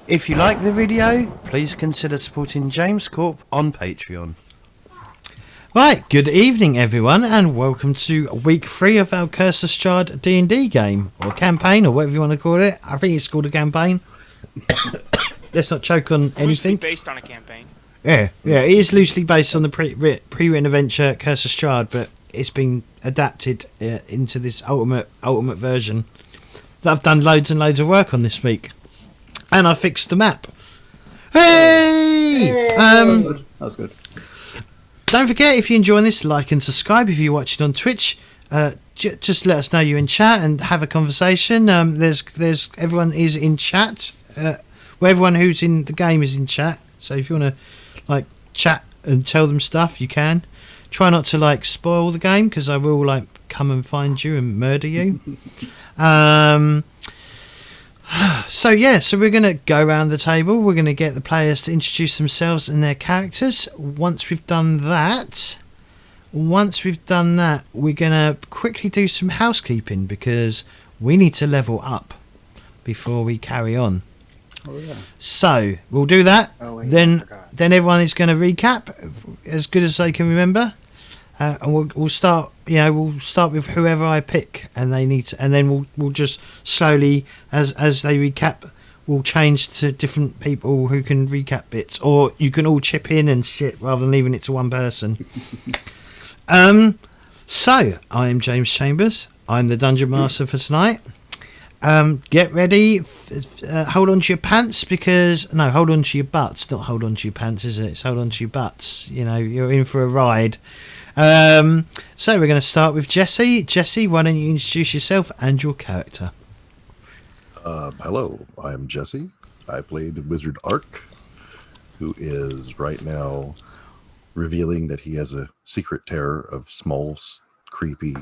If you like the video, please consider supporting James Corp on Patreon. Right, good evening everyone, and welcome to week 3 of our Castle Strahd D&D game, or campaign, or whatever you want to call it. I think it's called a campaign. Let's not choke on anything. Loosely based on a campaign. Yeah, it is loosely based on the pre-written adventure Castle Strahd, but it's been adapted into this ultimate version that I've done loads and loads of work on this week. And I fixed the map. Hey! That was good. Don't forget, if you're enjoying this, like and subscribe. If you're watching on Twitch, just let us know you're in chat and have a conversation. There's everyone is in chat. Everyone who's in the game is in chat. So if you want to chat and tell them stuff, you can. Try not to spoil the game, because I will come and find you and murder you. So we're going to go around the table. We're going to get the players to introduce themselves and their characters. Once we've done that, we're going to quickly do some housekeeping, because we need to level up before we carry on. Oh, yeah. So we'll do that. Then everyone is going to recap as good as they can remember. And we'll start. We'll start with whoever I pick, and they need to, and then we'll just slowly, as they recap, we'll change to different people who can recap bits, or you can all chip in and shit rather than leaving it to one person. So I am James Chambers. I'm the Dungeon Master for tonight. Get ready. Hold on to your pants, hold on to your butts. Not hold on to your pants, is it? It's hold on to your butts. You're in for a ride. So we're going to start with Jesse. Jesse, why don't you introduce yourself and your character? Hello, I'm Jesse. I play the Wizard Ark, who is right now revealing that he has a secret terror of small, creepy,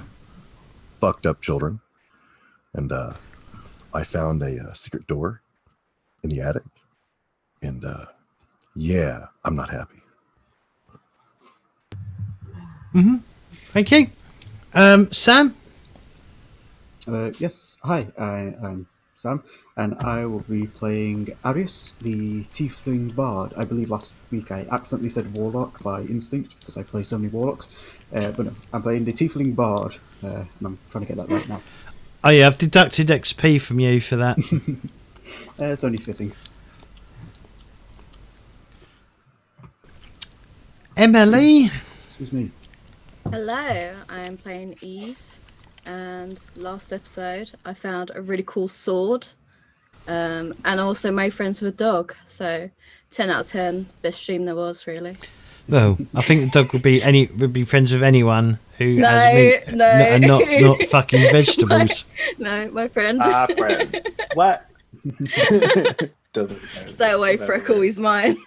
fucked up children. And I found a secret door in the attic. And I'm not happy. Mm-hmm. Thank you. Sam? Yes, hi, I'm Sam, and I will be playing Arius, the Tiefling Bard. I believe last week I accidentally said Warlock by instinct, because I play so many Warlocks. But no, I'm playing the Tiefling Bard, and I'm trying to get that right now. Oh yeah, I've deducted XP from you for that. It's only fitting. Emily? Excuse me. Hello, I'm playing Eve, and last episode I found a really cool sword, and also made friends with a dog, so 10 out of 10, best stream there was, really. Well, I think the dog would be friends with anyone who No, has meat no. and not fucking vegetables. My friend. Friends. What? Doesn't Stay away, Freckle, he's mine.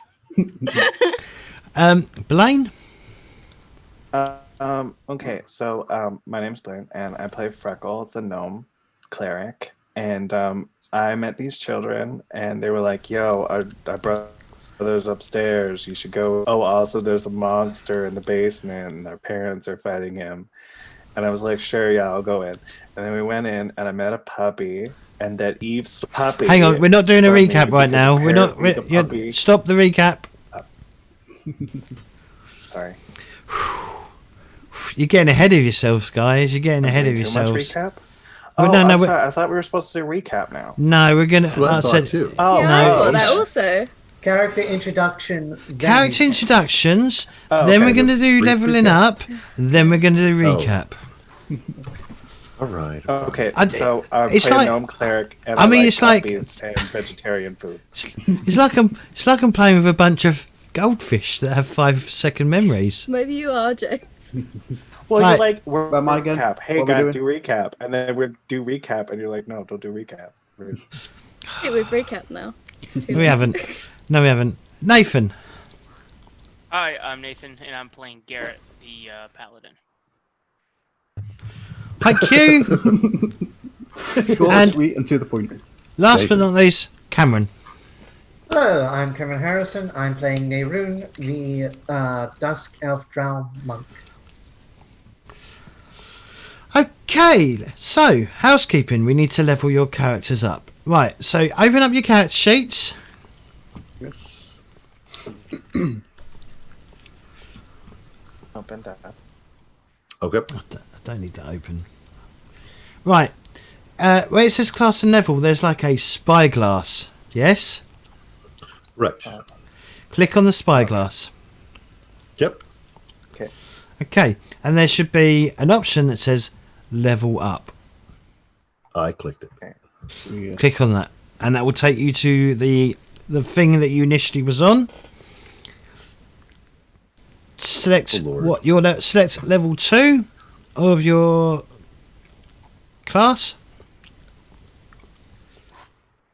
Blaine? Okay, so my name's Blaine, and I play Freckle. It's a gnome cleric, and I met these children, and they were like, "Yo, our brother's upstairs. You should go." Oh, also, there's a monster in the basement, and our parents are fighting him. And I was like, "Sure, yeah, I'll go in." And then we went in, and I met a puppy, and that Eve's puppy. Hang on, we're not doing a recap right now. We're not. Stop the recap. Sorry. You're getting ahead of yourselves, guys. You're getting ahead of Too yourselves. much recap? Well, Oh, no, sorry. I thought we were supposed to do recap now. No, we're gonna. That's what I thought too. Oh, yeah, no, I thought it's- that also. Character introduction. Character introductions. Oh, then okay. we're gonna do Brief leveling recap. up. Then we're gonna do recap. All right. Okay, I- so I it's play like- a gnome cleric, and I mean, like it's like- puppies and vegetarian foods. It's like I'm playing with a bunch of goldfish that have 5-second memories. Maybe you are, James. Well, Right. you're like, we're Am I again? recap. Hey What are we guys, doing? do recap, and then we do recap, and you're like, no, don't do recap. Rude. I think we've recapped now. It's too We late. haven't. No, we haven't. Nathan. Hi, I'm Nathan, and I'm playing Garrett, the paladin. Thank you. Short, And- sweet, and to the point. Last but not least, Cameron. Hello, I'm Cameron Harrison. I'm playing Neroon, the Dusk Elf Drow Monk. Okay, so housekeeping. We need to level your characters up. Right, so open up your character sheets. Open that. Okay. I don't need that open. Right. Where it says class and level, there's like a spyglass. Yes? Right. Click on the spyglass. Yep. Okay. Okay. And there should be an option that says level up. I clicked it. Yes. Click on that. And that will take you to the thing that you initially was on. Select Oh, Lord. what your select level 2 of your class.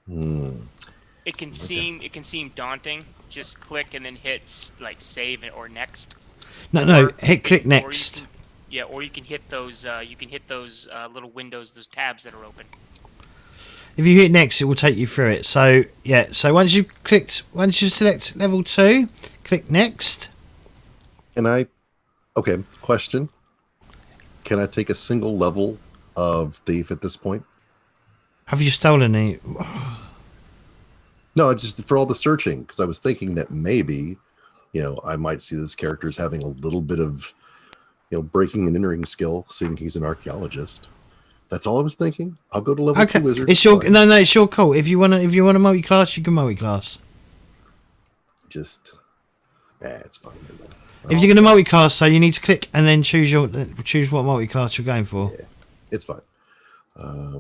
It can seem daunting. Just click and then hit like save or next. No, Or click or next. or you can hit those. Little windows, those tabs that are open. If you hit next, it will take you through it. So yeah, so once you select level 2, click next. Question. Can I take a single level of thief at this point? Have you stolen any? No, just for all the searching, because I was thinking that maybe, I might see this character as having a little bit of, breaking and entering skill, seeing he's an archaeologist. That's all I was thinking. I'll go to level 2 wizard. It's your Fine. no, it's your call. If you want to multi-class, you can multi-class. It's fine. If you're going to multi-class, so you need to click and then choose what multi-class you're going for. Yeah, it's fine.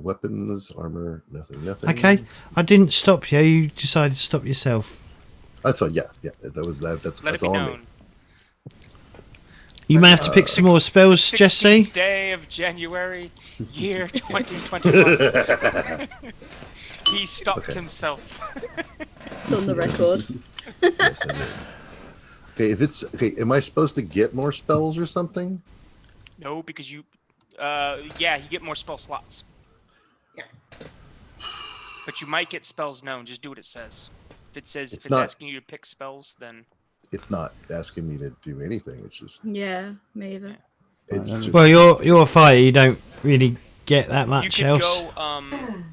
Weapons, armor, nothing. Okay, I didn't stop you. You decided to stop yourself. That's all. Yeah. That's Let it be all on me. known. You may have to pick some more spells, 16th Jesse. day of January, year 2021. He stopped himself. It's on the record. Yes, I did. Okay, am I supposed to get more spells or something? No, because you get more spell slots. Yeah. But you might get spells known. Just do what it says. If it's not- asking you to pick spells, then It's not asking me to do anything. It's just, Yeah, maybe. it's just. Well, you're a fighter. You don't really get that you much could else. go.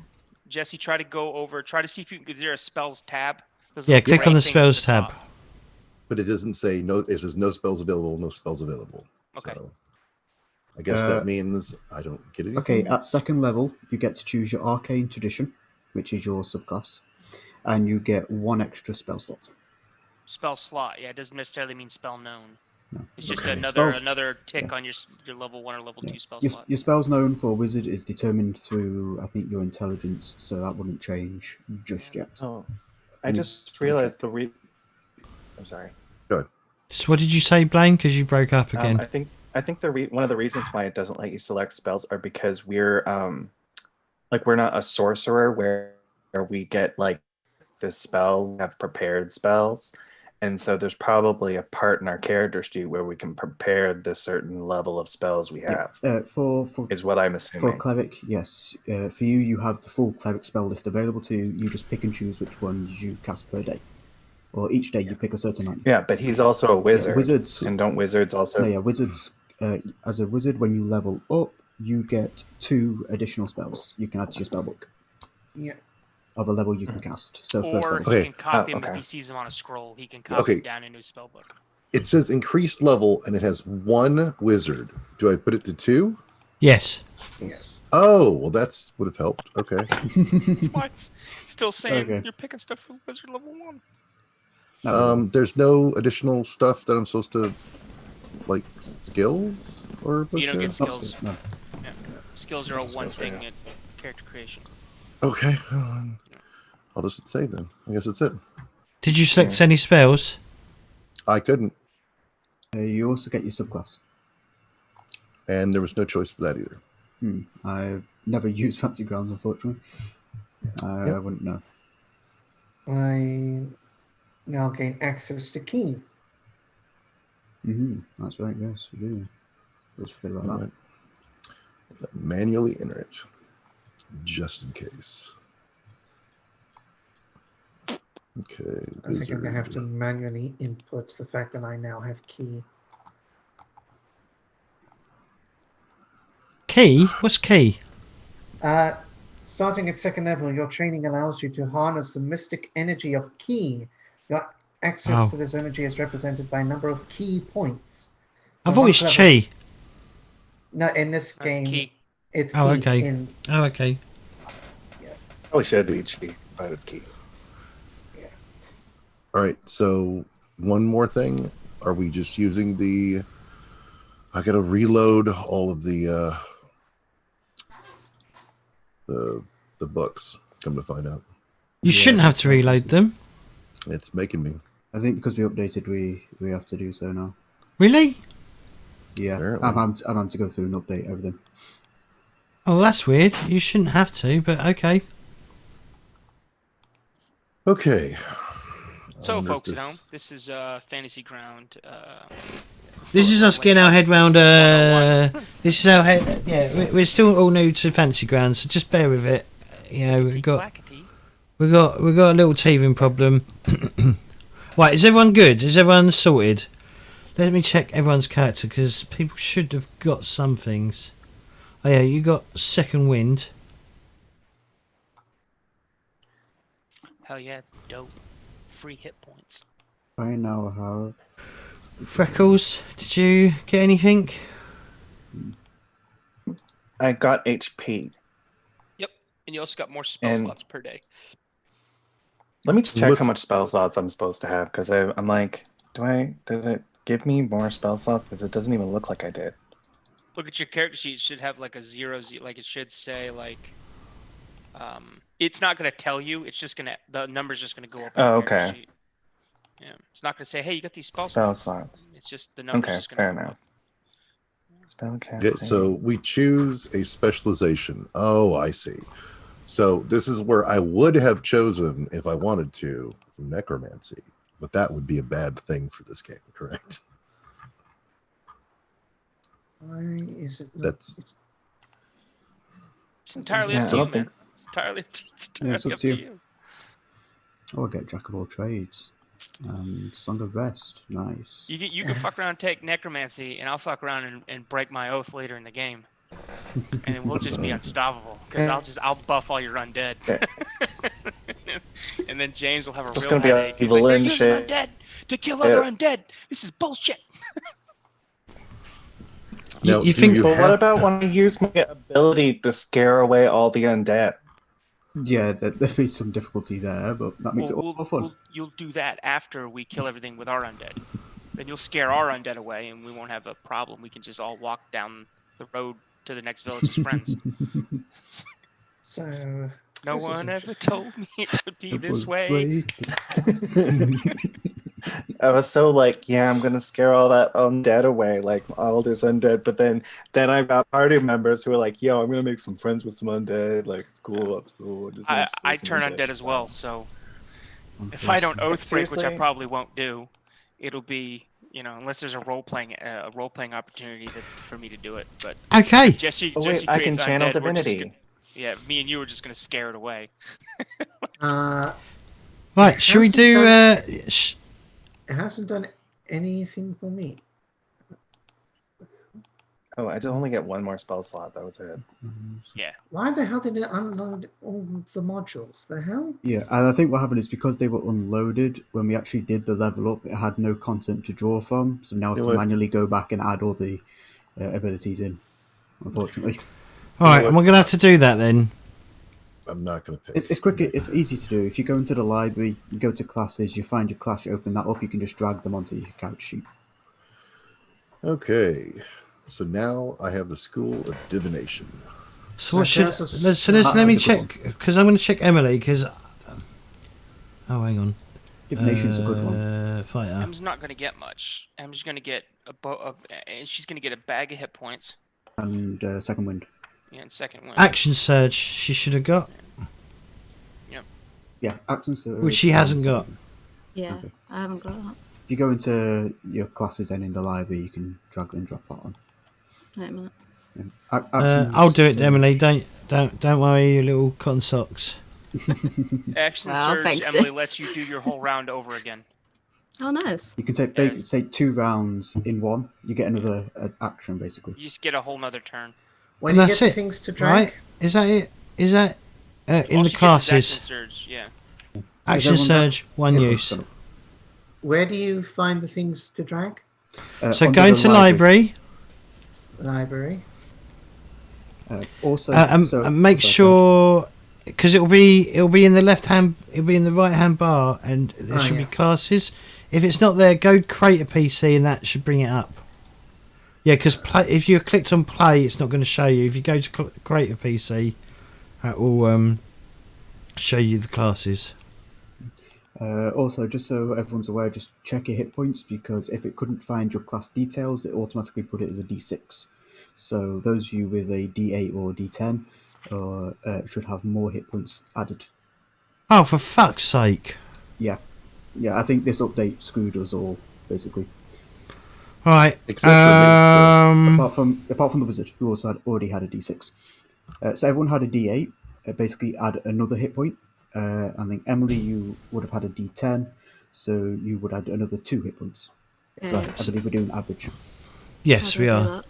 Jesse, try to see if you can. Is there a spells tab? Those Yeah, little click on gray the things at spells tab. top. But it doesn't say no. It says no spells available. No spells available. Okay. So I guess that means I don't get anything. Okay, at second level, you get to choose your arcane tradition, which is your subclass, and you get 1 extra spell slot. Spell slot. Yeah, it doesn't necessarily mean spell known. No. It's just Okay. another tick on your level 1 or level 2 spell Your, slot. your spells known for wizard is determined through, I think, your intelligence, so that wouldn't change just yet. Oh, I just realized I'm sorry. So what did you say, Blaine? Because you broke up again. I think one of the reasons why it doesn't let you select spells are because we're not a sorcerer where we get like the spell, we have prepared spells, and so there's probably a part in our character sheet where we can prepare the certain level of spells we have. For Is what I'm For assuming. cleric, yes. For you have the full cleric spell list available to you. You just pick and choose which ones you cast per day. Or each day you pick a certain amount. Yeah, but he's also a wizard. Wizards. And don't wizards also? No, yeah, wizards. As a wizard, when you level up, you get 2 additional spells you can add to your spellbook Yeah. of a level you can cast. So first Or level. he Okay. can copy him okay. if he sees him on a scroll. He can copy Okay. him down into his spellbook. It says increased level, and it has 1 wizard. Do I put it to 2? Yes. Yes. Oh, well, that's would have helped. Okay. That's why it's still saying Okay. you're picking stuff for wizard level 1. There's no additional stuff that I'm supposed to, like, skills? Or was You don't there? get skills. No. Yeah. Skills are a one skills, thing yeah. at character creation. Okay. I'll just hit save then. I guess that's it. Did you select any spells? I couldn't, You also get your subclass. and there was no choice for that either. I've never used Fancy Grounds, unfortunately. I wouldn't know. I now gain access to key. That's right, yes, we do. Let's forget about that. Alright. Manually enter it, just in case. Okay. I think I'm gonna have to wizard. manually input the fact that I now have key. Key? What's key? Starting at second level, your training allows you to harness the mystic energy of key. Your access Oh. to this energy is represented by a number of key points. I For thought monk it's levels- chi. No, in this That's game, key. it's Oh, key. okay. In Oh, okay. Oh, it should be chi, but it's key. All right. So one more thing. Are we just using the? I gotta reload all of the books. Come to find out, You shouldn't have to reload them. it's making me. I think because we updated, we have to do so now. Really? Yeah, Apparently. I'm having to go through and update everything. Oh, that's weird. You shouldn't have to, but okay. Okay. So, wonder if folks at this- home, this is Fantasy Ground. This is us getting our head round. This is our head. Yeah, we're still all new to Fancy Ground, so just bear with it. You know, we got a little teething problem. Right, is everyone good? Is everyone sorted? Let me check everyone's character because people should have got some things. Oh yeah, you got second wind. Hell yeah, it's dope. Free hit points. I now have. Freckles, did you get anything? I got HP. Yep, and you also got more spell And- slots per day. Let me check What's- how much spell slots I'm supposed to have because I'm like, did it give me more spell slots? Because it doesn't even look like I did. Look at your character sheet. It should have like a 0, like it should say like. It's not gonna tell you. It's just gonna the number's just gonna go up. On Oh, your character okay. sheet. Yeah, it's not gonna say, "Hey, you got these spell Spell slots." slots. It's just the number's Okay, just gonna fair go up. enough. Spell casting. Yeah, so we choose a specialization. Oh, I see. So this is where I would have chosen, if I wanted to, necromancy, but that would be a bad thing for this game, correct? why is it? Not, That's- It's entirely Yeah, up I to you, don't think- man. It's entirely it's up up to to you. you. Oh, I get Jack of all trades. Song of Rest, nice. You can fuck around and take necromancy, and I'll fuck around and break my oath later in the game, and we'll just be unstoppable. Because I'll buff all your undead, and then James will have a Just real gonna be headache. He's evil like, "They're and using shit." undead to kill other undead. This is bullshit." Now, you do think- But what have- about when I use my ability to scare away all the undead? Yeah, there'd be some difficulty there, but that makes it all more fun. You'll do that after we kill everything with our undead. Then you'll scare our undead away, and we won't have a problem. We can just all walk down the road to the next village as friends. So No This is one ever interesting. told me it would be It this was way. I was so like, yeah, I'm gonna scare all that undead away, like all this undead. But then I got party members who were like, yo, I'm gonna make some friends with some undead. Like it's cool. Just I make some turn undead as well, so if I don't oath break, which I Seriously? probably won't do, it'll be unless there's a role playing opportunity for me to do it. But Okay. Jesse, Oh Jesse wait, I can creates channel undead, we're just divinity. yeah, me and you were just gonna scare it away. Right, should we do? It hasn't done anything for me. Oh, I just only get one more spell slot. That was it. Why the hell did it unload all the modules? The hell? Yeah, and I think what happened is because they were unloaded, when we actually did the level up, it had no content to draw from, so now I have to Really? manually go back and add all the abilities in, unfortunately. All right, and we're gonna have to do that then. I'm not going to pick. It's quick, it's easy to do. If you go into the library, you go to classes, you find your class, you open that up, you can just drag them onto your character sheet. Okay, so now I have the School of Divination. So what Okay, should? so- Let me That's a good check because I'm going to check Emily because. Oh, hang on. Divination's a good one. Fighter. Em's not gonna get much. Em's gonna get she's gonna get a bag of hit points. And Second Wind. Yeah, and second one. Action surge. She should have got, Yeah, accents. which she hasn't got. Yeah, Okay. I haven't got that. If you go into your classes then in the library, you can drag and drop that on. Wait a minute. Yeah. Actions, I'll do it, Emily. Don't worry, you little cotton socks. Action Wow, surge. thanks, Emily sis. lets you do your whole round over again. Oh, nice. You can take Yes. say 2 rounds in one. You get another action basically. You just get a whole nother turn. When And you that's get it, things to drag, Right? Is that it? Is that in All the she gets is classes? action surge. Yeah. Action Is everyone surge, one done? use. Where do you find the things to drag? So under go the into library. Library. Also, And make sure, because it'll be in the right hand bar, and there should be classes. If it's not there, go create a PC, and that should bring it up. Yeah, because if you clicked on play, it's not going to show you. If you go to create a PC, that will show you the classes. Also, just so everyone's aware, just check your hit points, because if it couldn't find your class details, it automatically put it as a D6. So those of you with a D8 or D10 should have more hit points added. Oh, for fuck's sake! Yeah, I think this update screwed us all, basically. All right. Except for me, Apart from the wizard, who also already had a D6. So everyone had a D8. Basically, add another hit point. I think Emily, you would have had a D10, so you would add another 2 hit points. So I believe we're doing average. Yes, we are.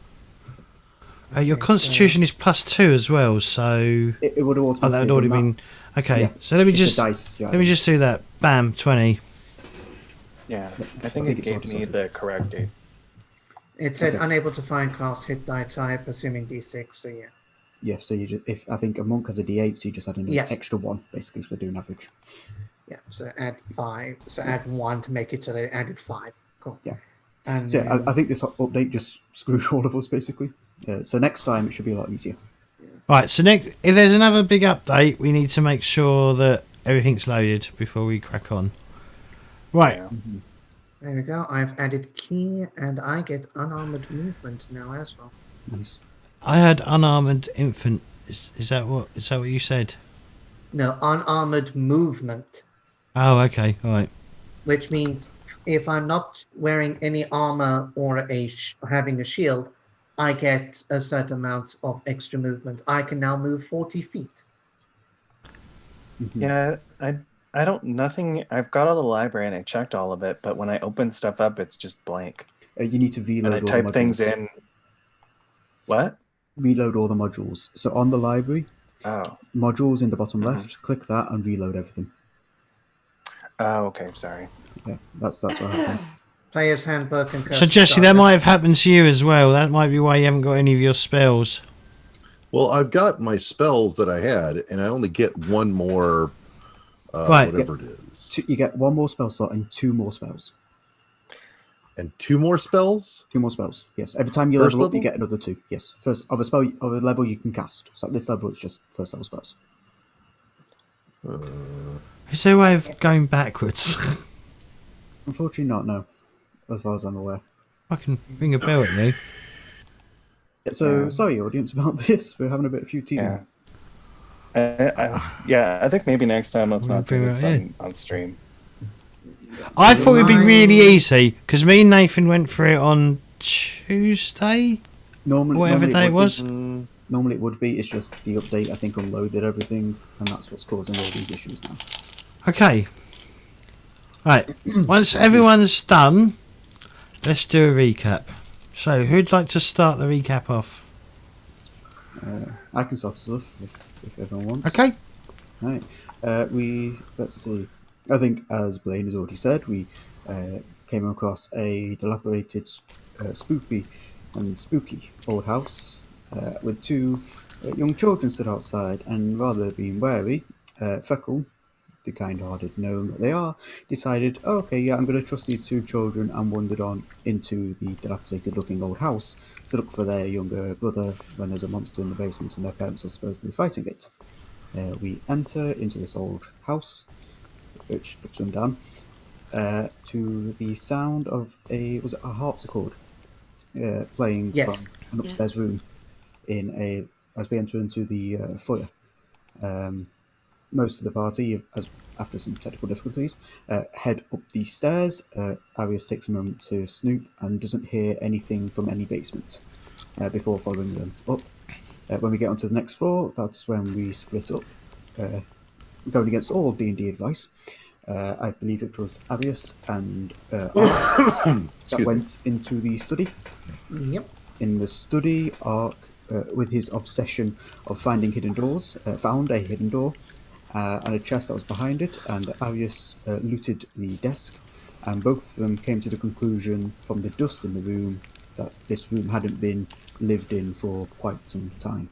Your constitution is +2 as well, so It would have automatically. that had already been. Okay, Yeah, so let me it's the just dice, let me just do that. Bam, 20. Yeah, I think think it it's gave auto-sorted. me the correct date. It said unable to find class hit die type, assuming D6. So yeah. Yeah, so you if I think a monk has a D8, so you just add an Yes. extra 1, basically, so we're doing average. Yeah. So add 5. So add 1 to make it so they added 5. Cool. Yeah. And So I think this update just screwed all of us, basically. So next time it should be a lot easier. Right, so next, if there's another big update, we need to make sure that everything's loaded before we crack on. Right. Yeah. there we go. I've added key, and I get unarmored movement now as well. Nice. I heard unarmored infant. Is that what you said? No, unarmored movement, Oh, okay. All right. which means if I'm not wearing any armor or having a shield, I get a certain amount of extra movement. I can now move 40 feet. Mhm. Yeah, I don't nothing. I've got all the library and I checked all of it, but when I open stuff up, it's just blank. You need to reload And I all type the modules. things in. What? Reload all the modules. So on the library, Oh. modules in the bottom left, click that and reload everything. Oh, okay. Sorry. Yeah, that's what happened. Player's handbook and So Jesse, that might have happened to you as well. That might be why you haven't got any of your spells. Well, I've got my spells that I had, and I only get one more, Right. whatever it is. You get 1 more spell slot and 2 more spells. And 2 more spells? 2 more spells. Yes. Every time you First level up, you level? get another 2. Yes. First of a spell of a level you can cast. So at this level, it's just first level spells. Is there a way of going backwards? Unfortunately, not. No, as far as I'm aware. I can ring a bell at you. Yeah, so Yeah. sorry, audience, about this. We're having a bit of few teething. Yeah. I think maybe next time let's not do this on stream. I thought it'd be really easy because me and Nathan went for it on Tuesday, whatever day it was. Normally it would be. It's just the update, I think, unloaded everything, and that's what's causing all these issues now. Okay. Right. Once everyone's done, let's do a recap. So, who'd like to start the recap off? I can start us off if everyone wants. Okay. Right. Let's see. I think, as Blaine has already said, we came across a dilapidated, spooky old house with 2 young children stood outside, and rather than being wary, Freckle, the kind-hearted gnome that they are, decided, oh, okay, yeah, I'm going to trust these 2 children, and wandered on into the dilapidated-looking old house to look for their younger brother when there's a monster in the basement and their parents are supposedly fighting it. We enter into this old house, which looks run down, to the sound of a harpsichord playing Yes. from an upstairs room as we enter into the foyer. Most of the party, after some technical difficulties, head up the stairs. Arius takes a moment to snoop and doesn't hear anything from any basement before following them up. When we get onto the next floor, that's when we split up, going against all D&D advice. I believe it was Arius and Ark that went into the study. Yep. In the study, Ark, with his obsession of finding hidden doors, found a hidden door and a chest that was behind it, and Arius looted the desk and both of them came to the conclusion from the dust in the room that this room hadn't been lived in for quite some time.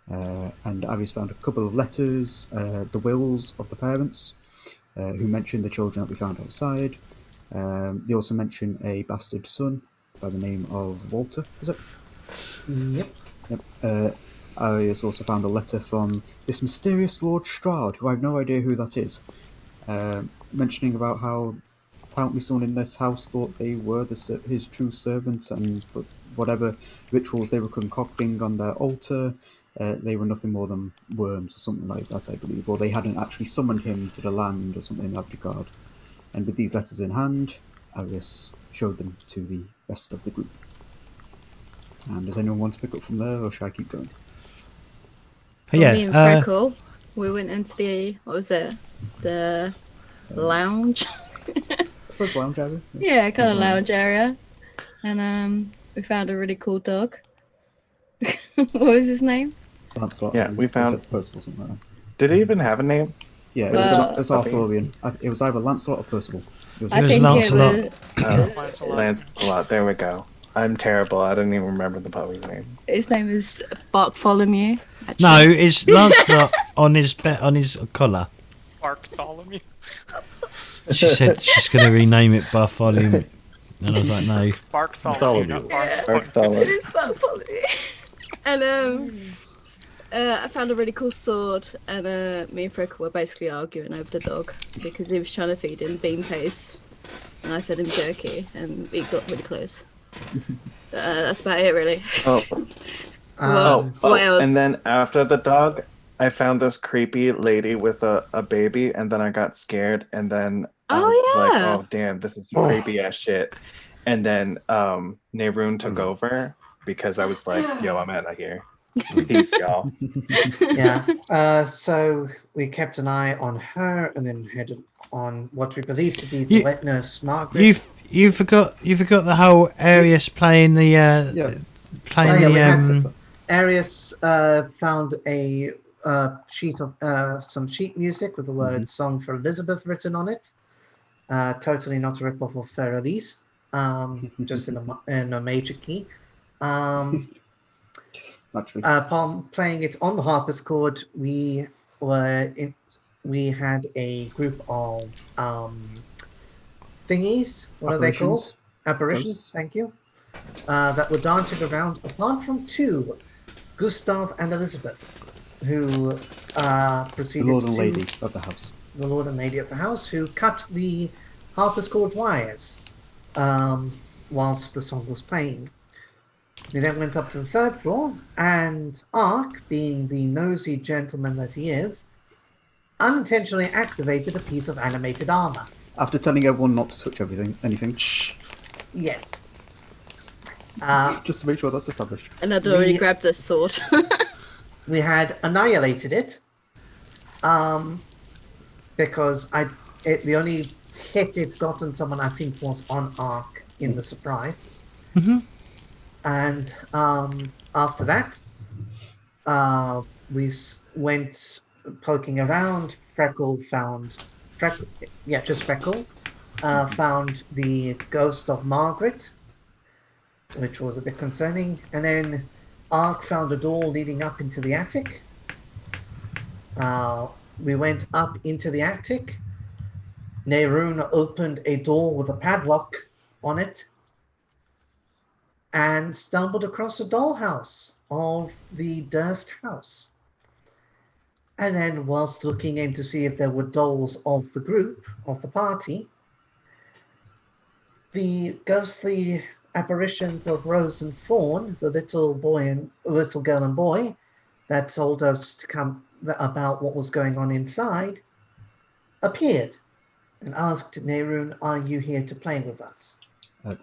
And Avius found a couple of letters, the wills of the parents, who mentioned the children that we found outside. They also mention a bastard son by the name of Walter, is it? Yep. Yep. Arius also found a letter from this mysterious Lord Strahd, who I have no idea who that is, mentioning about how apparently someone in this house thought they were his true servant, and but whatever rituals they were concocting on their altar, they were nothing more than worms or something like that, I believe, or they hadn't actually summoned him to the land or something in that regard. And with these letters in hand, Arius showed them to the rest of the group. And does anyone want to pick up from there, or should I keep going? Yeah. Me and Freckle, we went into the, what was it? The lounge? First lounge area? Yeah, kind of lounge area. And we found a really cool dog. What was his name? Lancelot. Yeah, we found- Percival, something like that. Did it even have a name? Yeah, it Well- was Arthurian. It was either Lancelot or Percival. It was I was think Lancelot. it Lancelot. Lancelot. There we go. I'm terrible. I didn't even remember the puppy's name. his name is Bartholomew. Actually. No, it's Lancelot on his collar. Bartholomew. She said she's going to rename it Bartholomew. And I was like, no. Bartholomew, not Bartholomew. It's Bartholomew. And I found a really cool sword, and me and Freckle were basically arguing over the dog because he was trying to feed him bean paste, and I fed him jerky, and we got really close. That's about it, really. Oh, What else? And then after the dog, I found this creepy lady with a baby, and then I got scared, and then I was like, yeah. oh damn, this is creepy ass shit. And then Nerun took over because I was like, yo, I'm out of here. Peace, y'all. Yeah. So we kept an eye on her, and then headed on what we believe to be the You- wet nurse Margaret. You forgot the whole Arius playing the playing Oh, yeah, the we had Arius found a sheet of some sheet music with the word "Song for Elizabeth" written on it. Totally not a rip-off of Fair Elise, just in a major key. Naturally. Upon playing it on the harpsichord, we had a group of thingies. What are they called? Apparitions. Ghosts. Thank you. That were dancing around, apart from two, Gustav and Elizabeth, who The proceeded Lord and to Lady of the house. the Lord and Lady of the house, who cut the harpsichord wires whilst the song was playing. We then went up to the third floor, and Ark, being the nosy gentleman that he is, unintentionally activated a piece of animated armor. After telling everyone not to touch anything, shh, Yes. just to make sure that's established. And I'd already We- grabbed a sword. We had annihilated it, because the only hit it got on someone I think was on Ark in the surprise. And after that, we went poking around. Freckle found Freckle, found the ghost of Margaret, which was a bit concerning, and then Ark found a door leading up into the attic. We went up into the attic. Nerun opened a door with a padlock on it and stumbled across a dollhouse of the Durst house. And then, whilst looking in to see if there were dolls of the group, of the party, the ghostly apparitions of Rose and Fawn, the little girl and boy, that told us to come about what was going on inside, appeared and asked Nerun, "Are you here to play with us?"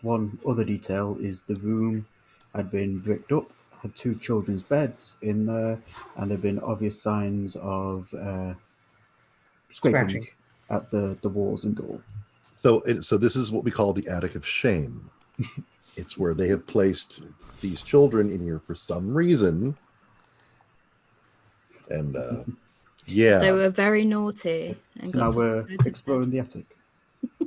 One other detail is the room had been bricked up, had two children's beds in there, and there had been obvious signs of scraping Scratching. at the walls and door. So this is what we call the attic of shame. It's where they have placed these children in here for some reason. And They yeah, were very naughty. And So got now we're loads of exploring the attic.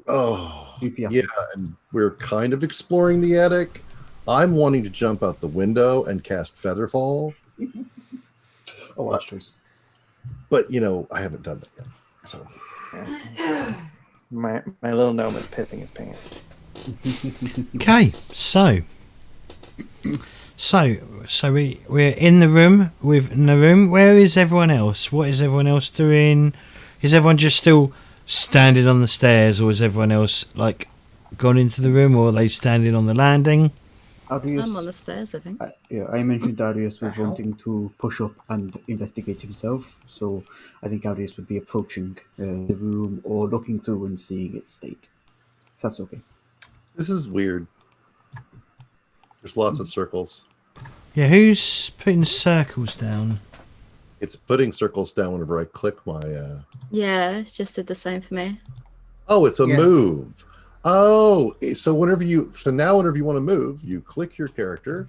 Oh, Creepy yeah, attic. and we're kind of exploring the attic. I'm wanting to jump out the window and cast Featherfall, Oh, wise choice. but I haven't done that yet. So My little gnome is pissing his pants. Okay, so we're in the room with Narum. Where is everyone else? What is everyone else doing? Is everyone just still standing on the stairs, or is everyone else like gone into the room, or are they standing on the landing? Arius, I'm on the stairs, I think. I mentioned Arius was wanting to push up and investigate himself, so I think Arius would be approaching the room or looking through and seeing its state. If that's okay. this is weird. There's lots of circles. Yeah, who's putting circles down? It's putting circles down whenever I click my. Yeah, it just did the same for me. Oh, it's a Yeah. move. Oh, so whenever you want to move, you click your character.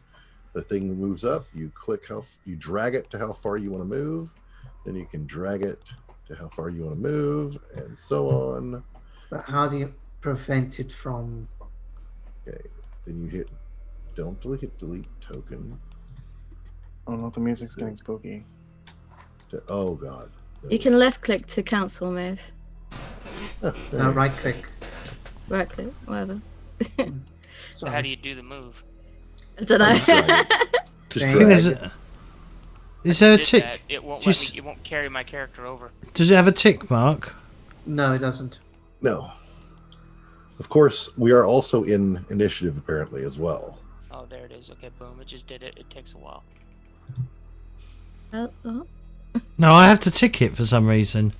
The thing moves up. You click you drag it to how far you want to move. Then you can drag it to how far you want to move, and so on. But how do you prevent it from? Okay. Then you hit. Don't delete token. Oh no, the music's getting spooky. Oh God. You can left click to cancel move. Right click. Right click, whatever. So how do you do the move? I don't know. Just I I think drag there's it. is there a Did tick? that, it won't just- it won't carry my character over. Does it have a tick mark? No, it doesn't. No. Of course, we are also in initiative apparently as well. Oh, there it is. Okay, boom. It just did it. It takes a while. Oh. No, I have to tick it for some reason.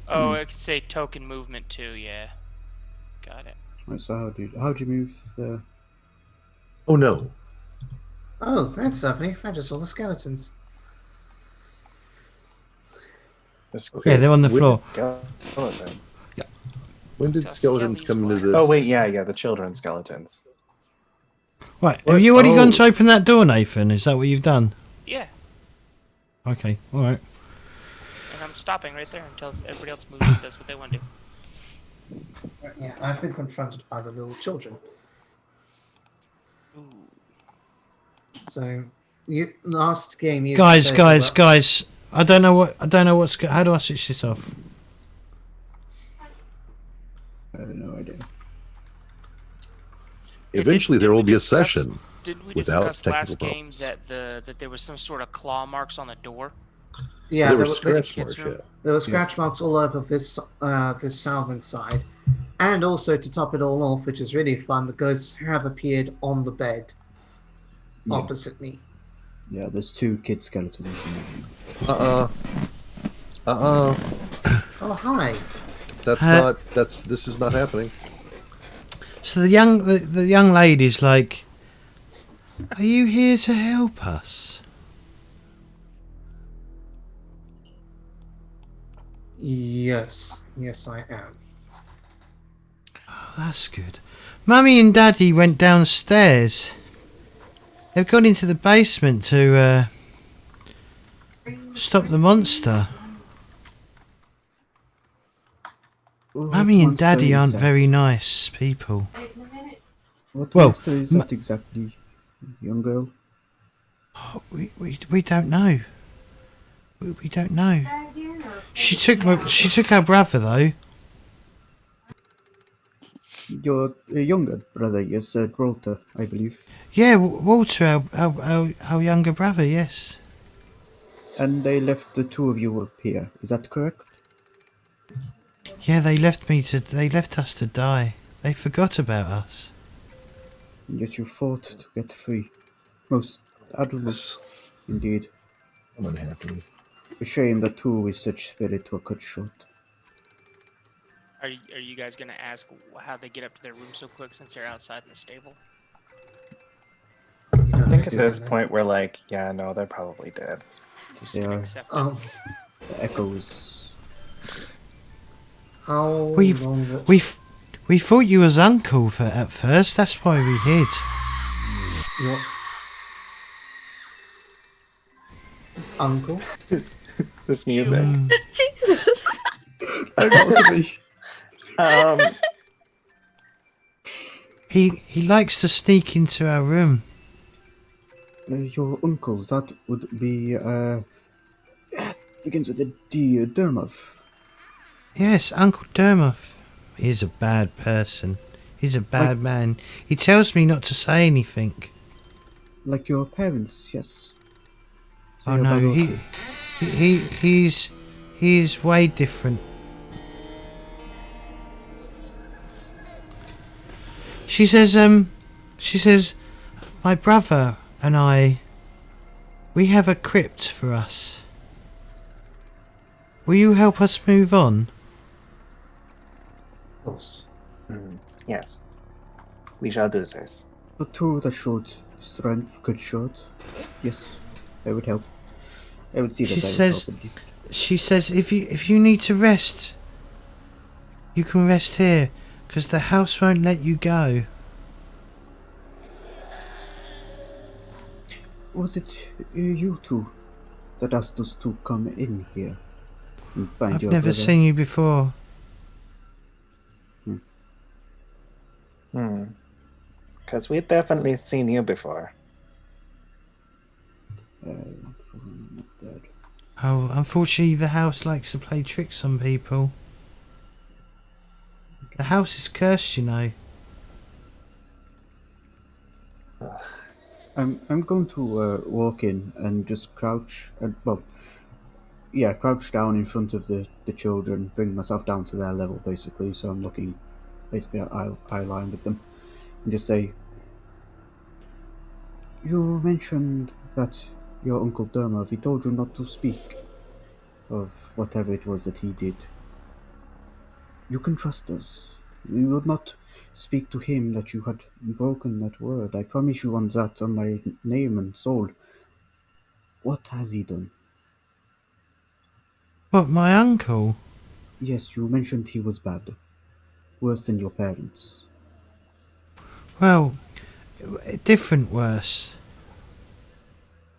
Oh, it could say token movement too. Yeah, got it. Right, so how do you move the? Oh no. Oh, that's lovely. I just saw the skeletons. Yeah, they're on the floor. Skeletons. When did So skeletons skellies come into were- this? Oh wait, yeah, the children skeletons. Right, What? have you already Oh. gone to open that door, Nathan? Is that what you've done? Yeah, Okay, all right. and I'm stopping right there until everybody else moves and does what they want to do. Yeah, I've been confronted by the little children. Ooh. So, last game you Guys, said guys, about- guys. I don't know what's. How do I switch this off? I have no idea. Eventually, there Did will we be a discuss- session. Didn't we without discuss last technical game problems. that there was some sort of claw marks on the door? Yeah, there were there scratch kids' marks. room. Yeah. were scratch marks all over this southern side, and also to top it all off, which is really fun, the ghosts have appeared on the bed Yeah. opposite me. Yeah, there's 2 kid skeletons in there. Oh, hi. This is not happening. So the young lady's like, "Are you here to help us?" Yes, I am. Oh, that's good. Mummy and Daddy went downstairs. They've gone into the basement to stop the monster. What Mummy and monster Daddy is aren't that? very nice people. What Well, monster is that exactly, young girl? We don't know. We don't know. She took our brother though. Your younger brother, yes, Walter, I believe. Yeah, Walter, our younger brother. Yes. And they left the 2 of you up here. Is that correct? Yeah, they left us to die. They forgot about us. And yet you fought to get free. Most admirable, indeed. I'm unhappy. A shame that 2 with such spirit were cut short. Are you guys gonna ask how they get up to their room so quick since they're outside in the stable? I think at this point we're like, yeah, no, they're probably dead. Just They gonna are. accept it. Oh, The echoes. how We've- long? was- We thought you was uncle at first. That's why we hid. Your uncle? This music. Jesus. I got to be. He likes to sneak into our room. Your uncle, that would be, begins with a D, Dermov. Yes, Uncle Dermoth. He's a bad person. He's a bad man. He tells me not to say anything. Like your parents, yes. So Oh you're no, bad also. he's way different. She says, my brother and I, we have a crypt for us. Will you help us move on? Of course. Yes, we shall do this. But to the short strength could short. Yes, that would help. I would see that She that says- would help at least. She says, if you need to rest, you can rest here, because the house won't let you go. Was it you two that asked us to come in here and find I've your never brother? seen you before. Because we've definitely seen you before. Not bad. Oh, unfortunately, the house likes to play tricks on people. The house is cursed, you know. I'm going to walk in and just crouch and crouch down in front of the children, bring myself down to their level basically, so I'm looking basically at eye line with them, and just say, you mentioned that your Uncle Dermov, he told you not to speak of whatever it was that he did. You can trust us. We would not speak to him that you had broken that word. I promise you on that, on my name and soul. What has he done? What, my uncle? Yes, you mentioned he was bad. Worse than your parents. Well, different worse.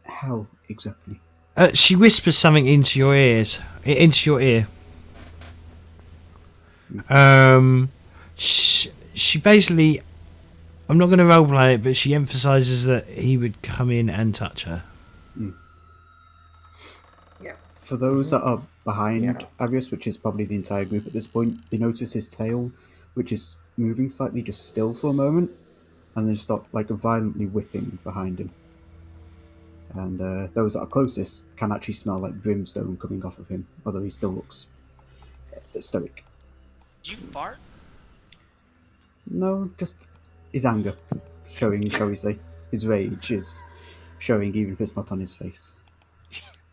How exactly? She whispers something into your ears. Into your ear. She basically... I'm not going to roleplay it, but she emphasises that he would come in and touch her. Yeah. For those that are behind Yeah. Avius, which is probably the entire group at this point, they notice his tail, which is moving slightly just still for a moment, and then start like violently whipping behind him. And those that are closest can actually smell like brimstone coming off of him, although he still looks stoic. Did you fart? No, just his anger showing, shall we say. His rage is showing, even if it's not on his face.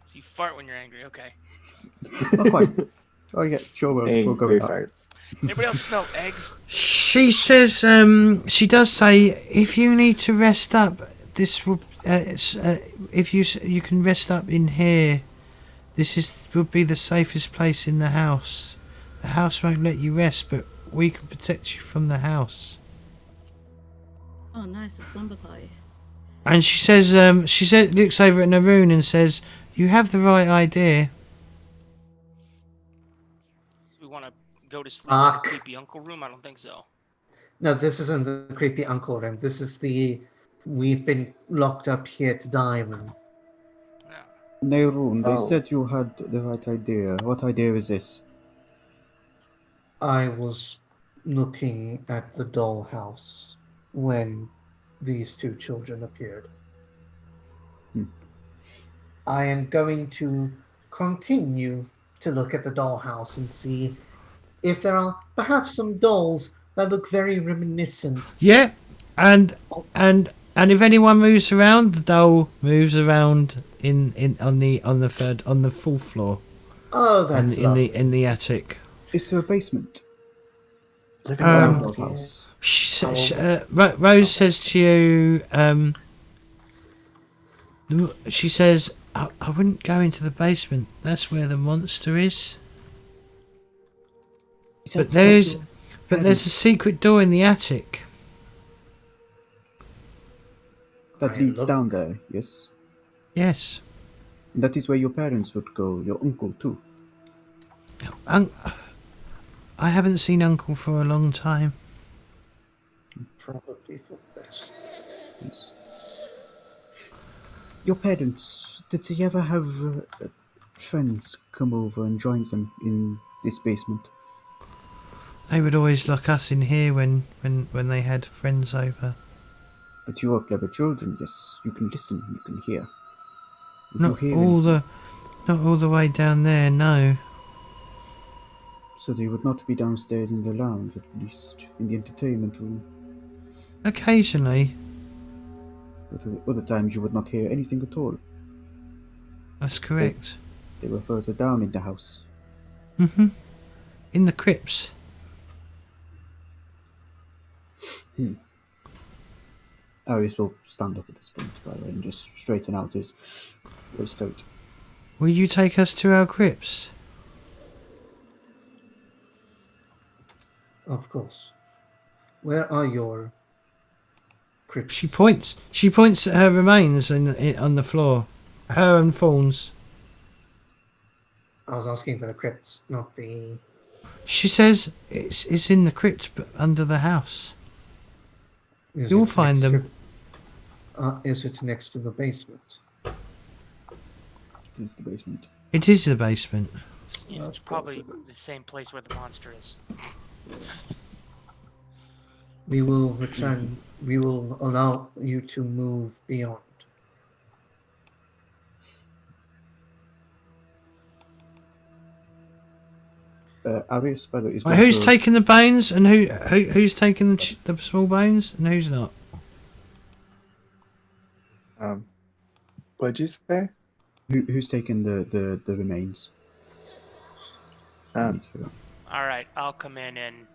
So you fart when you're angry, okay. Not quite. Oh yeah, sure, we'll go Angry with that. farts. Anybody else smell eggs? She says, she does say, if you need to rest up, this will, if you can rest up in here, would be the safest place in the house. The house won't let you rest, but we can protect you from the house. Oh, nice, a slumber party. And she says, looks over at Naroon and says, you have the right idea. We want to go to sleep in the Fuck. creepy uncle room? I don't think so. No, this isn't the creepy uncle room. This is the we've been locked up here to die room. No. Neirun, they Oh. said you had the right idea. What idea is this? I was looking at the dollhouse when these two children appeared. I am going to continue to look at the dollhouse and see if there are perhaps some dolls that look very reminiscent. Yeah, and if anyone moves around, the doll moves around on the fourth floor. Oh, that's lovely. in the attic. Is there a basement? Living Um, room. Dollhouse. She says, Rose says to you, she says, I wouldn't go into the basement. That's where the monster is. But there's a secret door in the attic. That I leads look- down there, yes? Yes. And that is where your parents would go, your uncle too. I haven't seen Uncle for a long time. probably for the best. Yes. Your parents, did they ever have friends come over and join them in this basement? They would always lock us in here when they had friends over. But you are clever children, yes. You can listen, you can hear. Would Not you hear all anything? not all the way down there, no. So they would not be downstairs in the lounge, at least in the entertainment room. Occasionally. But other times you would not hear anything at all. That's correct. They were further down in the house. Mm-hmm. In the crypts. Arius will stand up at this point, by the way, and just straighten out his waistcoat. Will you take us to our crypts? Of course. Where are your crypts? She points at her remains on the floor. Her and Fawn's. I was asking for the crypts, not the... She says it's in the crypt but under the house. Is You'll it find next them. Is it next to the basement? It's the basement. It is the basement. It's probably the same place where the monster is. We will return. We will allow you to move beyond. Arius, by the way, is Right, who's going to- taking the bones and who's taking the small bones and who's not? What'd you say? Who's taking the remains? Um, All right, I'll come in, and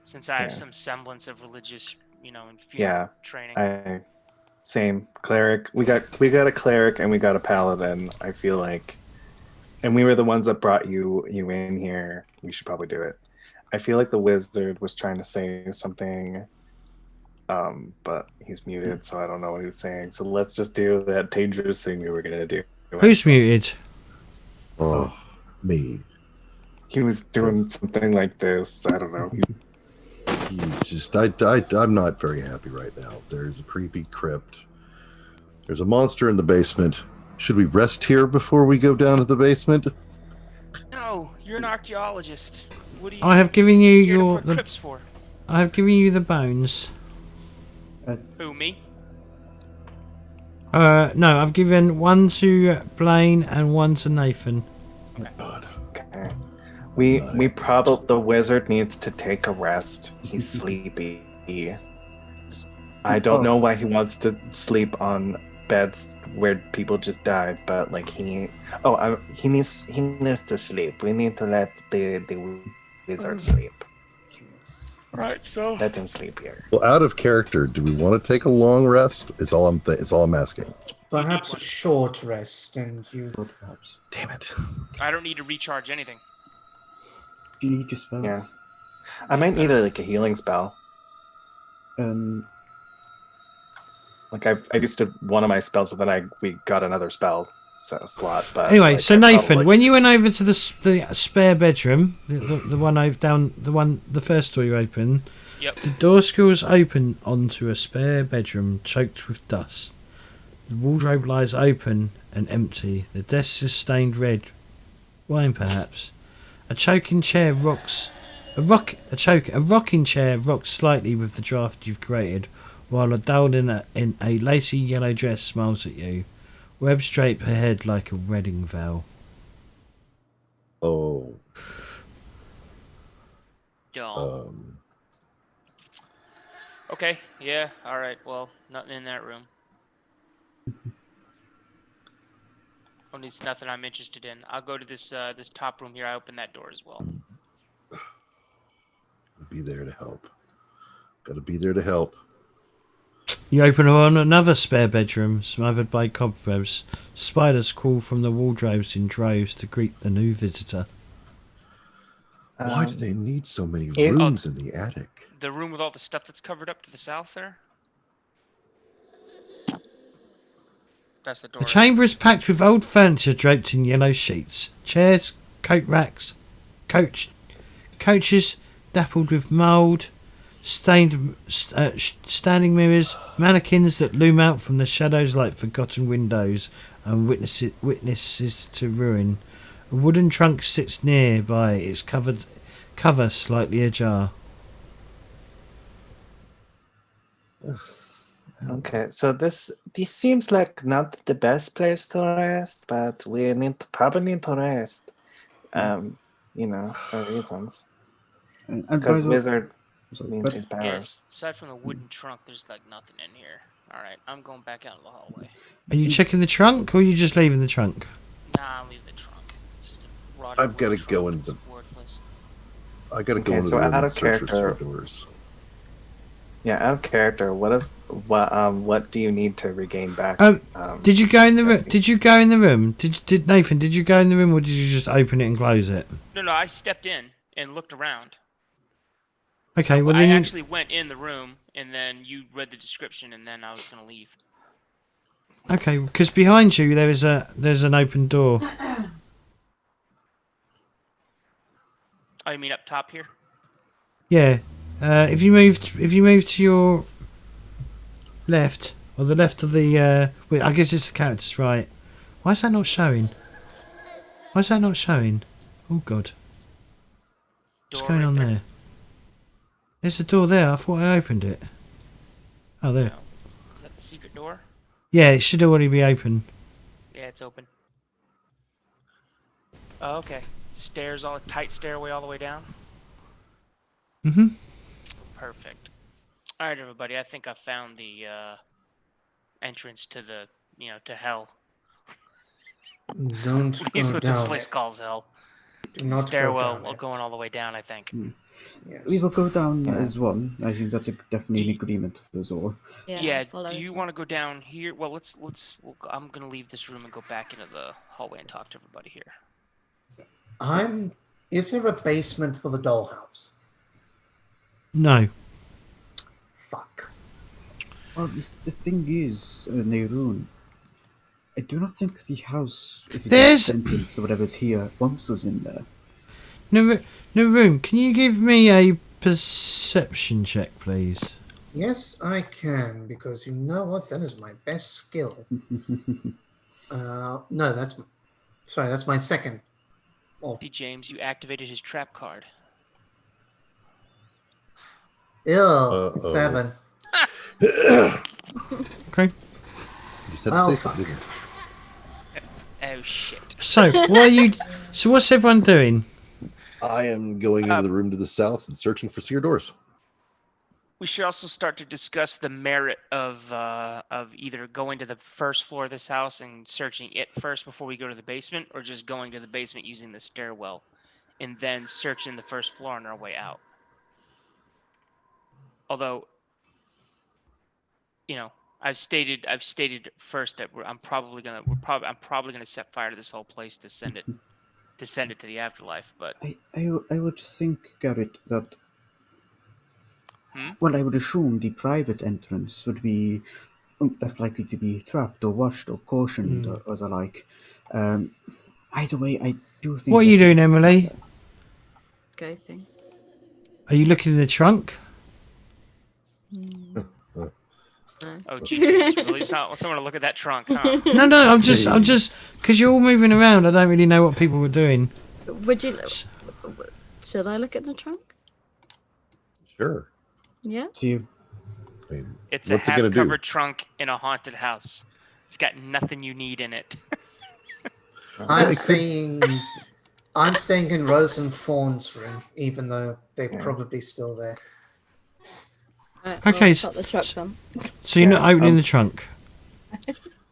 since I have Yeah. some semblance of religious, and field Yeah, training. Same cleric. We got a cleric and we got a paladin. I feel like, and we were the ones that brought you in here. We should probably do it. I feel like the wizard was trying to say something, but he's muted, so I don't know what he's saying. So let's just do that dangerous thing we were gonna do. Who's muted? Oh, me. He was doing something like this. I don't know. He's just, I'm not very happy right now. There's a creepy crypt. There's a monster in the basement. Should we rest here before we go down to the basement? No, you're an archaeologist. What do you? I have given you here to your. put The, crypts for? I have given you the bones. Who, me? No, I've given one to Blaine and one to Nathan. God. Okay. We probably, the wizard needs to take a rest. He's sleepy. I don't know why he wants to sleep on beds where people just died, but like he needs to sleep. We need to let the wizard sleep. Right, so Let him sleep here. Well, out of character, do we want to take a long rest? Is all I'm asking. Perhaps a short rest, and you. Perhaps. Damn it. I don't need to recharge anything. Do you need your spells? Yeah. I might need a healing spell. Like I used to one of my spells, but then we got another spell slot. But Anyway, like, so I Nathan, probably- when you went over to the spare bedroom, the one over down, the first door you opened, Yep. the door skills open onto a spare bedroom choked with dust. The wardrobe lies open and empty. The desk is stained red. Wine, perhaps. A rocking chair rocks slightly with the draft you've created, while a doll in a lacy yellow dress smiles at you. Webs drape her head like a wedding veil. Oh. Y'all. Okay, yeah, alright, well, nothing in that room. Well, it's nothing I'm interested in. I'll go to this top room here. I open that door as well. Be there to help. Gotta be there to help. You open on another spare bedroom, smothered by cobwebs. Spiders crawl from the wardrobes in droves to greet the new visitor. Why do they need so many it- rooms in the attic? The room with all the stuff that's covered up to the south there? That's the door. The chamber is packed with old furniture draped in yellow sheets. Chairs, coat racks, coaches dappled with mould, standing mirrors, mannequins that loom out from the shadows like forgotten windows and witnesses to ruin. A wooden trunk sits nearby, its cover slightly ajar. Okay, so this seems like not the best place to rest, but we probably need to rest. For reasons. And by Because the wizard sorry, means but his powers. Yes, aside from the wooden trunk, there's like nothing in here. All right, I'm going back out of the hallway. Are you checking the trunk or are you just leaving the trunk? Nah, I'll leave the trunk. It's just a rotted I've gotta wooden go trunk. into It's worthless. I gotta go Okay, into so the room out and of search for character- some doors. Yeah, out of character. What do you need to regain back? Did you go in the room? Jesse? Did you go in the room? Did Nathan? Did you go in the room or did you just open it and close it? No, I stepped in and looked around. Okay, well I then. actually went in the room, and then you read the description, and then I was gonna leave. Okay, because behind you there's an open door. Oh, you mean up top here? Yeah. If you move to your left or the left of the wait, I guess it's the characters, right? Why is that not showing? Why is that not showing? Oh God. What's Door going right on there? There's a door there. I thought I opened it. Oh, there. No. Is that the secret door? Yeah, it should already be open. Yeah, it's open. Oh, okay. Stairs, all tight stairway all the way down. Mhm. Perfect. All right, everybody. I think I found the entrance to the to hell. Don't At least go what this down place it. calls hell. Do not Stairwell go down it. going all the way down. I think. Yes. we will go down Yeah. as one. I think that's definitely Do an you- agreement for us all. Yeah. follow Do as you well. want to go down here? Well, I'm gonna leave this room and go back into the hallway and talk to everybody here. Is there a basement for the dollhouse? No. Fuck. Well, the thing is, Neroon, I do not think the house, if it's There's- a sentence or whatever's here, wants us in there. Naroon, can you give me a perception check, please? Yes, I can, because you know what? That is my best skill. No, that's my second. Oh, See, James, you activated his trap card. ill. Uh-oh. 7. Okay. You said Oh, say fuck. something. Oh shit. So, what are you? So, what's everyone doing? I am going into the room to the south and searching for secret doors. We should also start to discuss the merit of either going to the first floor of this house and searching it first before we go to the basement, or just going to the basement using the stairwell, and then searching the first floor on our way out. Although, I've stated first that I'm probably gonna set fire to this whole place to send it to the afterlife. But I would think, Garrett, that. Hmm? Well, I would assume the private entrance would be less likely to be trapped or watched or cautioned or the like. Either way, I do think. What are that- you doing, Emily? Scoping. Are you looking in the trunk? oh, gee, James, really? Someone to look at that trunk, huh? No. I'm just because you're all moving around. I don't really know what people were doing. Would you? Should I look at the trunk? Sure. Yeah. To you. I mean, It's what's a it gonna do? half-covered trunk in a haunted house. It's got nothing you need in it. I'm staying in Rose and Fawn's room, even though they're probably still there. Right, Okay, I'll shut the truck then. So you're not Yeah, opening the trunk.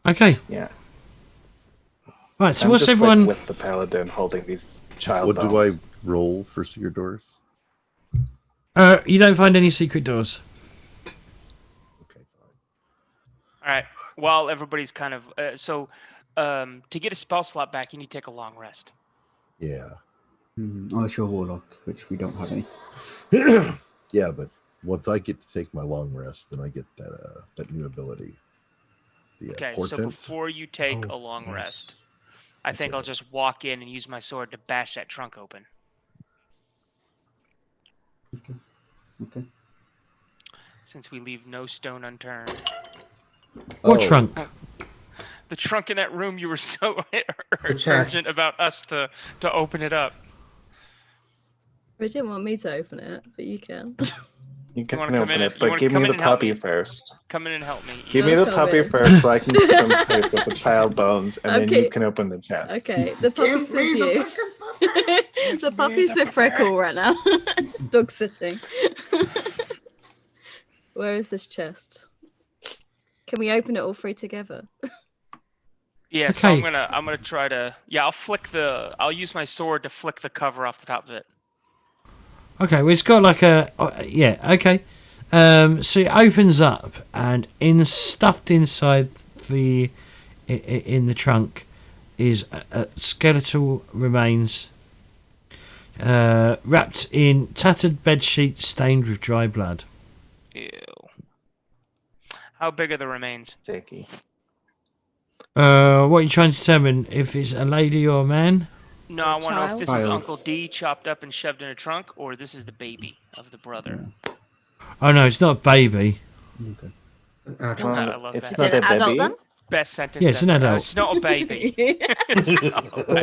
Okay. Yeah. Right. So I'm what's just, everyone? with the paladin holding these child What do I bones. roll for secret doors? You don't find any secret doors. Okay, fine. All right. While everybody's kind of to get a spell slot back, you need to take a long rest. Yeah. Unless you're a warlock, which we don't have any. Yeah, but once I get to take my long rest, then I get that new ability. The Okay. So portent. before you take Oh, a long yes. rest, I think I'll just walk in and use my sword to bash that trunk open. Okay. since we leave no stone unturned. What Oh. trunk? The trunk in that room, you were so chest. urgent about us to open it up. We didn't want me to open it, but you can. You can wanna come open in it, and- you but wanna give come me in the and help puppy me? first. Come in and help me. Give me I'll the come puppy in. first so I can become safe with the child bones, and then Okay. you can open the chest. Okay, the puppy's Give me with the you. fucking puppy. The puppy's with Freckle right now. Dog sitting. Where is this chest? Can we open it all three together? Yeah, so Okay. I'm gonna try to. Yeah, I'll use my sword to flick the cover off the top of it. Okay, well, it's got like a yeah. Okay, so it opens up, and stuffed inside in the trunk is a skeletal remains, wrapped in tattered bed sheets stained with dry blood. Ew. How big are the remains? Sticky. What are you trying to determine? If it's a lady or a man? No, I want to know if Child? this is Child. Uncle D chopped up and shoved in a trunk, or this is the baby of the brother. Oh no, it's not a baby. Okay. Adult. Well, I love it's that. Is not it a an adult baby. then? Best sentence. Yeah, it's an ever. adult. It's not a baby. It's not a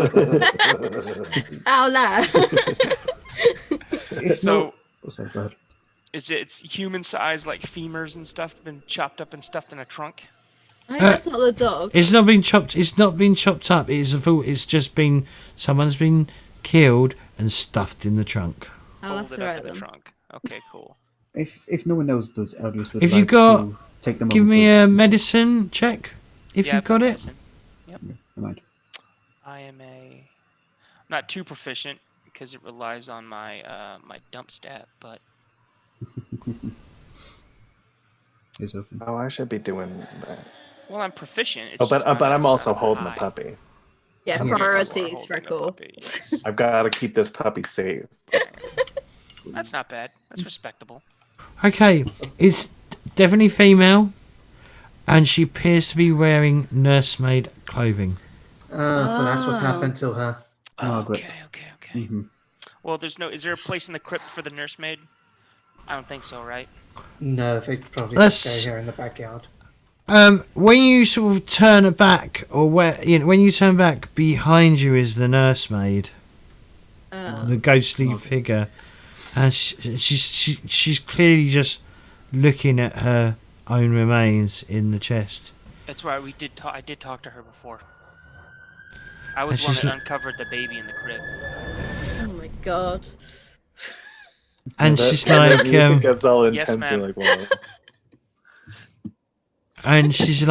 baby. Oh no. It's So- not... Oh, sorry, go ahead. It's human size, like femurs and stuff, been chopped up and stuffed in a trunk? I hope it's not the dog. It's not been chopped. It's not been chopped up. It's just been someone's been killed and stuffed in the trunk. Oh, that's Folded up alright in the then. trunk. Okay, cool. If no one else does, Eldius would If like you got- to take them Give over me to- a medicine check if Yeah, you've got it. medicine. Yeah, never mind. I am not too proficient because it relies on my my dump stat, but It's open. Oh, I should be doing that. well, I'm proficient. It's Oh, just not but I'm as, also holding high. a puppy. Yeah, Okay, You are priorities, holding a Freckle. puppy, yes. I've got to keep this puppy safe. That's not bad. That's respectable. Okay, it's definitely female, and she appears to be wearing nursemaid clothing. So that's what happened to her. Margaret. Okay. Mhm. Well, is there a place in the crypt for the nursemaid? I don't think so, right? No, they probably Let's- just stay here in the backyard. When you sort of turn back, or when you turn back, behind you is the nursemaid, the ghostly figure, and she's clearly just looking at her own remains in the chest. That's right. I did talk to her before. I was And the one she's that l- uncovered the baby in the crib. Oh my god. And That- she's and the like, music gets all Yes, intense. You're ma'am. like, whoa. and she's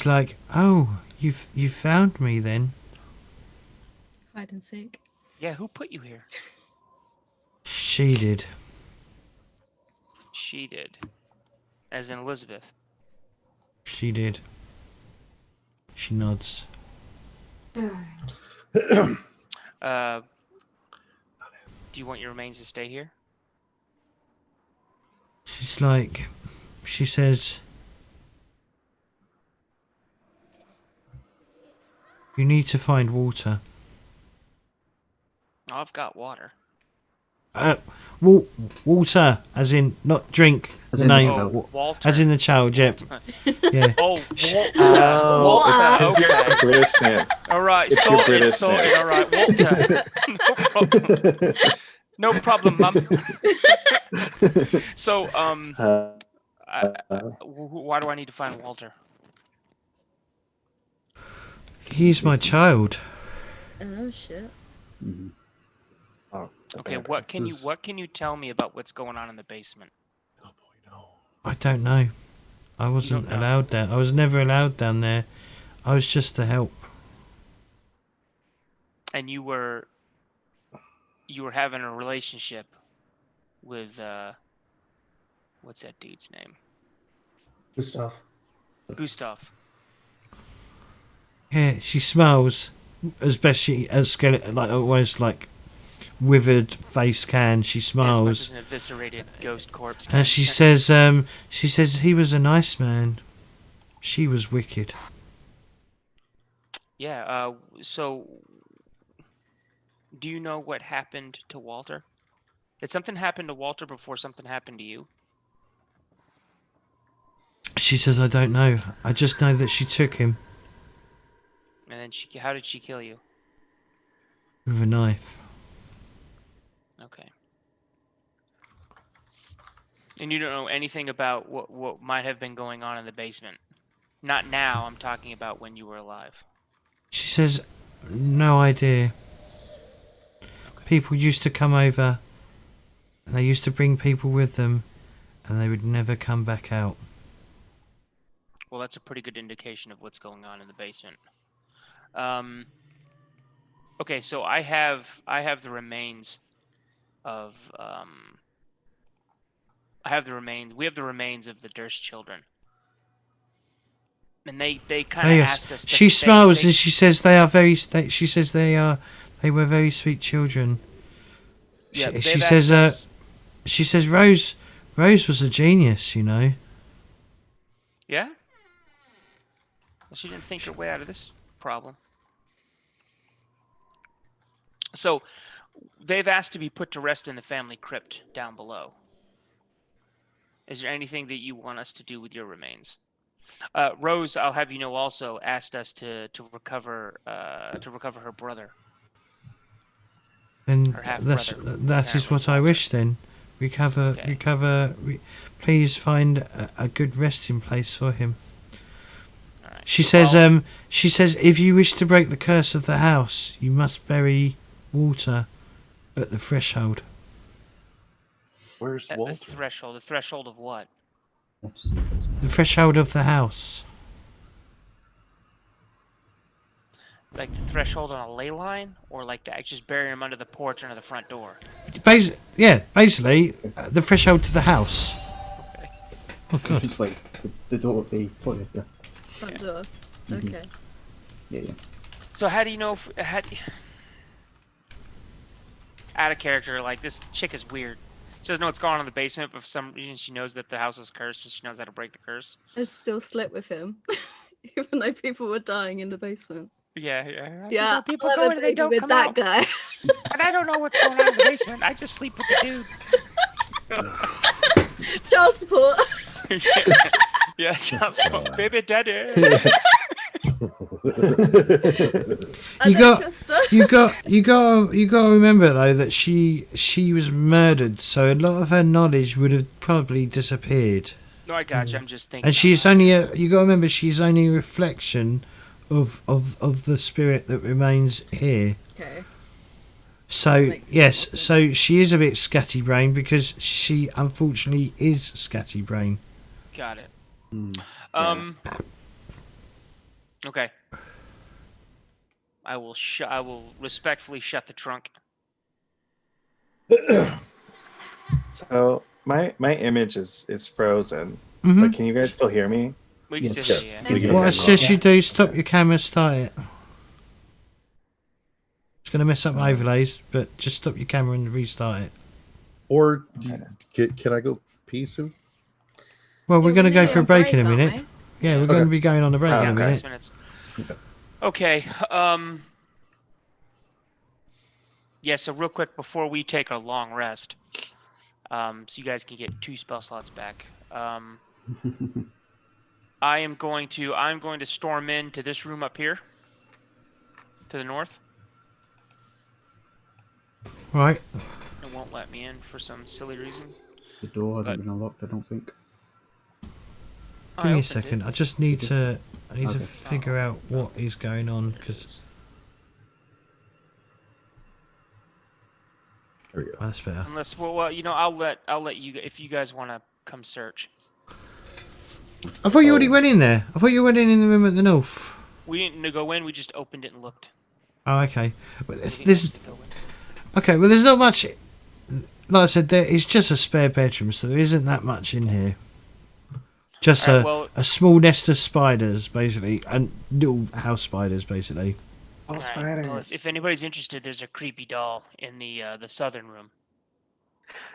like, oh, you found me then. Hide and seek. Yeah, who put you here? She did. She did. As in Elizabeth. She did. She nods. Do you want your remains to stay here? She's like, she says, you need to find water. Oh, I've got water. Water, as in not drink. As the in the name, child. Oh, Walter. as in the child. Yep. Yeah. Oh, Walter. Oh, Walter. it's your Okay. Britishness. All right. It's your Sorted. Britishness. Sorted. All right. Walter. No problem. No problem, Mum. So, why do I need to find Walter? He's my child. Oh shit. Oh, Okay. What can you tell me about what's going on in the basement? I don't know. I wasn't know. allowed there. I was never allowed down there. I was just to help. And you were having a relationship with what's that dude's name? Gustav. Gustav. Yeah, she smells as best she as skeleton, like almost like withered face can. She As much smiles. as an eviscerated ghost corpse. And she says, he was a nice man. She was wicked. Yeah. So, do you know what happened to Walter? Did something happen to Walter before something happened to you? She says, I don't know. I just know that she took him And then how did she kill you? with a knife. Okay. And you don't know anything about what might have been going on in the basement? Not now, I'm talking about when you were alive. She says, no idea. People used to come over, and they used to bring people with them, and they would never come back out. Well, that's a pretty good indication of what's going on in the basement. Okay, so I have the remains of we have the remains of the Durst children. And they kind of asked us to, She smiles and she says they were very sweet children. Yeah, She says Rose was a genius, you know. Yeah? Well, she didn't think her way out of this problem. So, they've asked to be put to rest in the family crypt down below. Is there anything that you want us to do with your remains? Rose, I'll have you know, also asked us to recover her brother. Then Her half-brother, that is what I wish. Then recover. Please find a good resting place for him. All right. She says, if you wish to break the curse of the house, you must bury Walter at the threshold. Where's At Walter? the threshold. The threshold of what? The threshold of the house. Like the threshold on a ley line, or like to just bury him under the porch under the front door? Basically, the threshold to the house. Okay. Oh god. It's like the door, the foyer, yeah. Front door. Mhm. Okay. Yeah, yeah. So how do you know if out of character, like this chick is weird. She doesn't know what's going on in the basement, but for some reason she knows that the house is cursed and she knows how to break the curse. I still slept with him, even though people were dying in the basement. Yeah. Yeah, People I'll go have a in and they baby don't with come that out. guy. And I don't know what's going on in the basement. I just sleep with the dude. Child support. Yeah, just baby daddy. I don't trust her. You got to remember though that she was murdered, so a lot of her knowledge would have probably disappeared. No, I got you. I'm just thinking. And she's only you got to remember she's only a reflection of the spirit that remains here. Okay. So Makes yes, sense. so she is a bit scatty-brained because she unfortunately is scatty-brained. Got it. Yeah. Okay. I will respectfully shut the trunk. So my image is frozen. Mhm. But can you guys still hear me? We can Yes. still see Yes. you. We can What I hear suggest you do, stop your camera, start it. It's going to mess up my overlays, but just stop your camera and restart it. Or can I go pee soon? Well, we're Yeah, going to go nearly for a on break in a aren't minute. we? Yeah, we're Okay. going to be going on a break in a Yeah, Okay. 6 minute. minutes. Okay. Yeah, so real quick before we take our long rest, so you guys can get 2 spell slots back. I'm going to storm into this room up here to the north. Right. It won't let me in for some silly reason. The door hasn't But- been unlocked, I don't think. I Give me a opened second. it. I just need to Okay. figure out what is going on because There we go. that's better. Unless, well, I'll let you if you guys want to come search. I thought you already went in there. I thought you went in the room at the north. We didn't go in. We just opened it and looked. Oh, okay. Well, We this, didn't this have to go in. okay. Well, there's not much. Like I said, it's just a spare bedroom, so there isn't that much in here. Just Alright, well- a small nest of spiders, basically, and little house spiders, basically. All All right, spiders. well, if anybody's interested, there's a creepy doll in the southern room.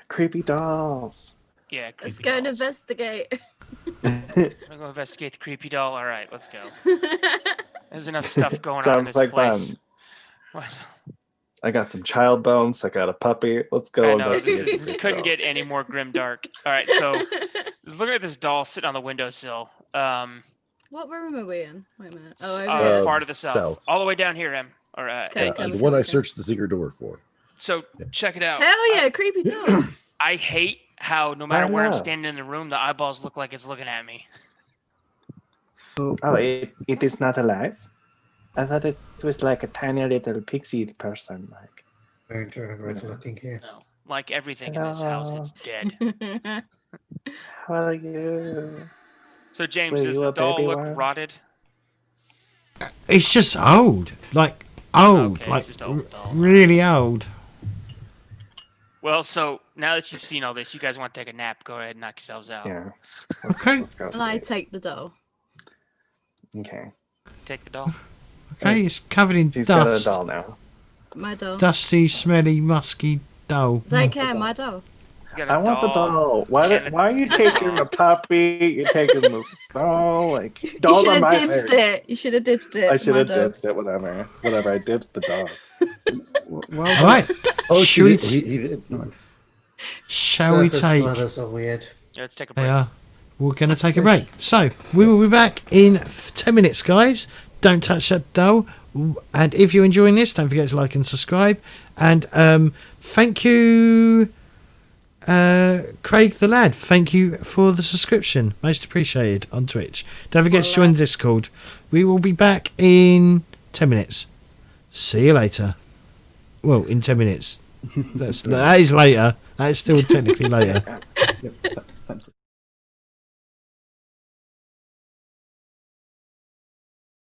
Creepy dolls. Yeah, creepy Let's go and dolls. investigate. I'm gonna go investigate the creepy doll. All right, let's go. There's enough stuff going on in Sounds this like place. fun. What? I got some child bones. I got a puppy. Let's go I know investigate. this these couldn't dolls. get any more grim dark. All right, so just looking at this doll sitting on the windowsill. What room are we in? Wait a minute. Oh, over Uh, here. far to the south, south. all the way down here, Em. Or Okay, Ed. come the from one I okay. searched the secret door for. So check it out. Hell yeah, creepy doll. I hate how no matter where I'm know. standing in the room, the eyeballs look like it's looking at me. So, Oh, it is not alive? I thought it was like a tiny little pixie person. Like, Very interesting looking here. No, like everything in this house, it's dead. how are you? So James, Were does you the a doll baby look once? rotted? It's just old, like old, Okay, like it's just old doll. really old. Well, so now that you've seen all this, you guys want to take a nap? Go ahead and knock yourselves out. Yeah. Okay, Let's go. And I sleep. take the doll. Okay. Take the doll. okay, it's covered in She's got a dust, doll now. My doll. dusty, smelly, musky doll. Don't care, my doll. You got a I want the doll. Can Why are you taking the puppy? You're taking this doll. Like, You dolls should are have my dipsed favorite. it. You should have dipsed it. I should my have doll. dipped it. Whatever. I dipped the doll. well, All right, Oh, Should we he did. shall we Surface take? ladders are weird. Yeah, let's take a They break. are. We're going to take a break. So we will be back in 10 minutes, guys. Don't touch that doll. And if you're enjoying this, don't forget to like and subscribe. And thank you, Craig the Lad. Thank you for the subscription. Most appreciated on Twitch. Don't forget to join Discord. We will be back in 10 minutes. See you later. Well, in 10 minutes. That is later. That is still technically later. Yep.